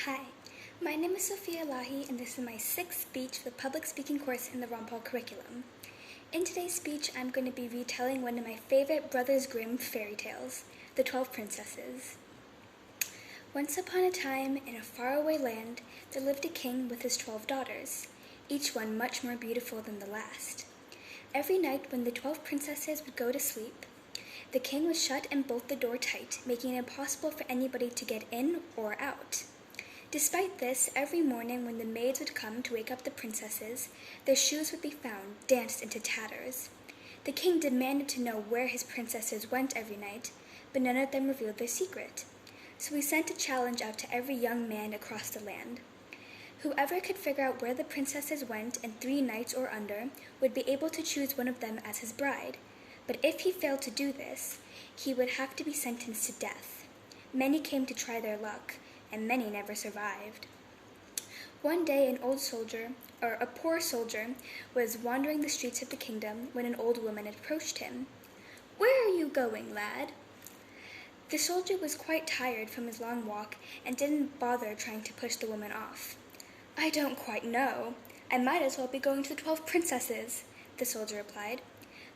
Hi, my name is Sophia Lahi, and this is my sixth speech for the public speaking course in the Rompal curriculum. In today's speech, I'm going to be retelling one of my favorite Brothers Grimm fairy tales, The 12 Princesses. Once upon a time, in a faraway land, there lived a king with his 12 daughters, each one much more beautiful than the last. Every night when the 12 princesses would go to sleep, the king would shut and bolt the door tight, making it impossible for anybody to get in or out. Despite this, every morning when the maids would come to wake up the princesses, their shoes would be found danced into tatters. The king demanded to know where his princesses went every night, but none of them revealed their secret. So he sent a challenge out to every young man across the land. Whoever could figure out where the princesses went in 3 nights or under would be able to choose one of them as his bride. But if he failed to do this, he would have to be sentenced to death. Many came to try their luck, and many never survived. One day a poor soldier, was wandering the streets of the kingdom when an old woman approached him. "Where are you going, lad?" The soldier was quite tired from his long walk and didn't bother trying to push the woman off. "I don't quite know. I might as well be going to the 12 princesses," the soldier replied.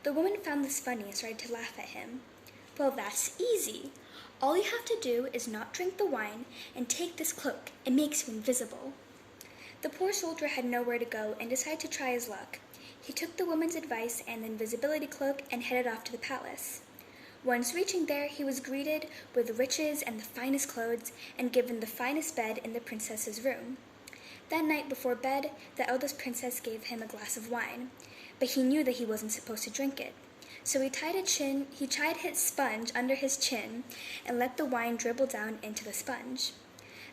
The woman found this funny and started to laugh at him. "Well, that's easy. All you have to do is not drink the wine and take this cloak. It makes you invisible." The poor soldier had nowhere to go and decided to try his luck. He took the woman's advice and the invisibility cloak and headed off to the palace. Once reaching there, he was greeted with riches and the finest clothes and given the finest bed in the princess's room. That night before bed, the eldest princess gave him a glass of wine, but he knew that he wasn't supposed to drink it. So he tied his sponge under his chin and let the wine dribble down into the sponge.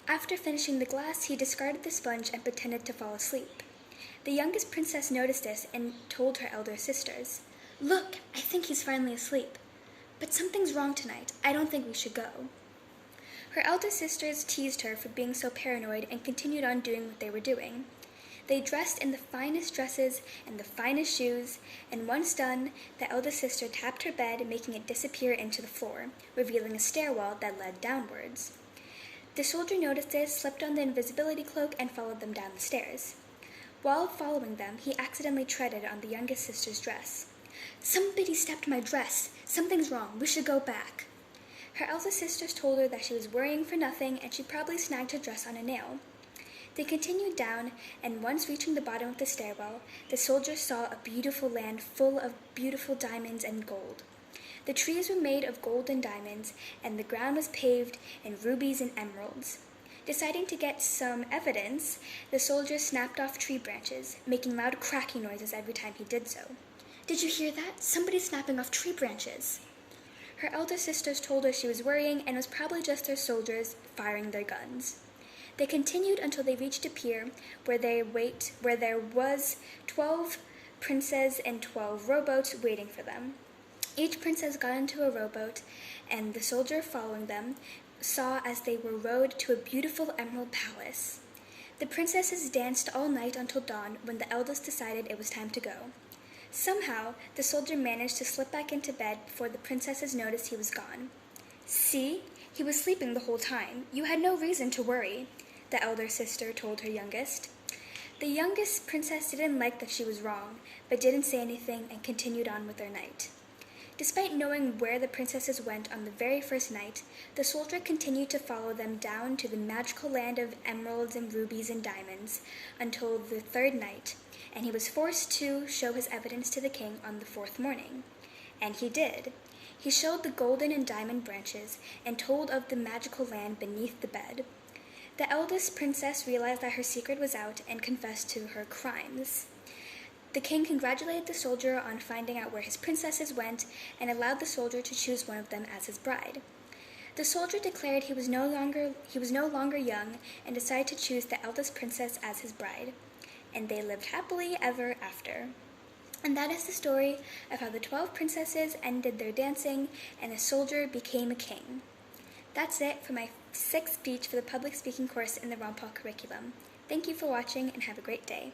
After finishing the glass, he discarded the sponge and pretended to fall asleep. The youngest princess noticed this and told her elder sisters, "Look, I think he's finally asleep. But something's wrong tonight. I don't think we should go." Her elder sisters teased her for being so paranoid and continued on doing what they were doing. They dressed in the finest dresses and the finest shoes, and once done, the eldest sister tapped her bed, making it disappear into the floor, revealing a stairwell that led downwards. The soldier noticed this, slipped on the invisibility cloak, and followed them down the stairs. While following them, he accidentally treaded on the youngest sister's dress. "Somebody stepped my dress. Something's wrong. We should go back." Her eldest sisters told her that she was worrying for nothing and she probably snagged her dress on a nail. They continued down, and once reaching the bottom of the stairwell, the soldier saw a beautiful land full of beautiful diamonds and gold. The trees were made of gold and diamonds, and the ground was paved in rubies and emeralds. Deciding to get some evidence, the soldier snapped off tree branches, making loud cracking noises every time he did so. "Did you hear that? Somebody's snapping off tree branches." Her elder sisters told her she was worrying and it was probably just their soldiers firing their guns. They continued until they reached a pier where there was 12 princes and 12 rowboats waiting for them. Each princess got into a rowboat, and the soldier following them saw as they were rowed to a beautiful emerald palace. The princesses danced all night until dawn when the eldest decided it was time to go. Somehow, the soldier managed to slip back into bed before the princesses noticed he was gone. "See? He was sleeping the whole time. You had no reason to worry," the elder sister told her youngest. The youngest princess didn't like that she was wrong, but didn't say anything and continued on with their night. Despite knowing where the princesses went on the very first night, the soldier continued to follow them down to the magical land of emeralds and rubies and diamonds until the 3rd night, and he was forced to show his evidence to the king on the 4th morning. And he did. He showed the golden and diamond branches and told of the magical land beneath the bed. The eldest princess realized that her secret was out and confessed to her crimes. The king congratulated the soldier on finding out where his princesses went and allowed the soldier to choose one of them as his bride. The soldier declared he was no longer young and decided to choose the eldest princess as his bride. And they lived happily ever after. And that is the story of how the 12 princesses ended their dancing and the soldier became a king. That's it for my 6th speech for the public speaking course in the Rompal curriculum. Thank you for watching and have a great day.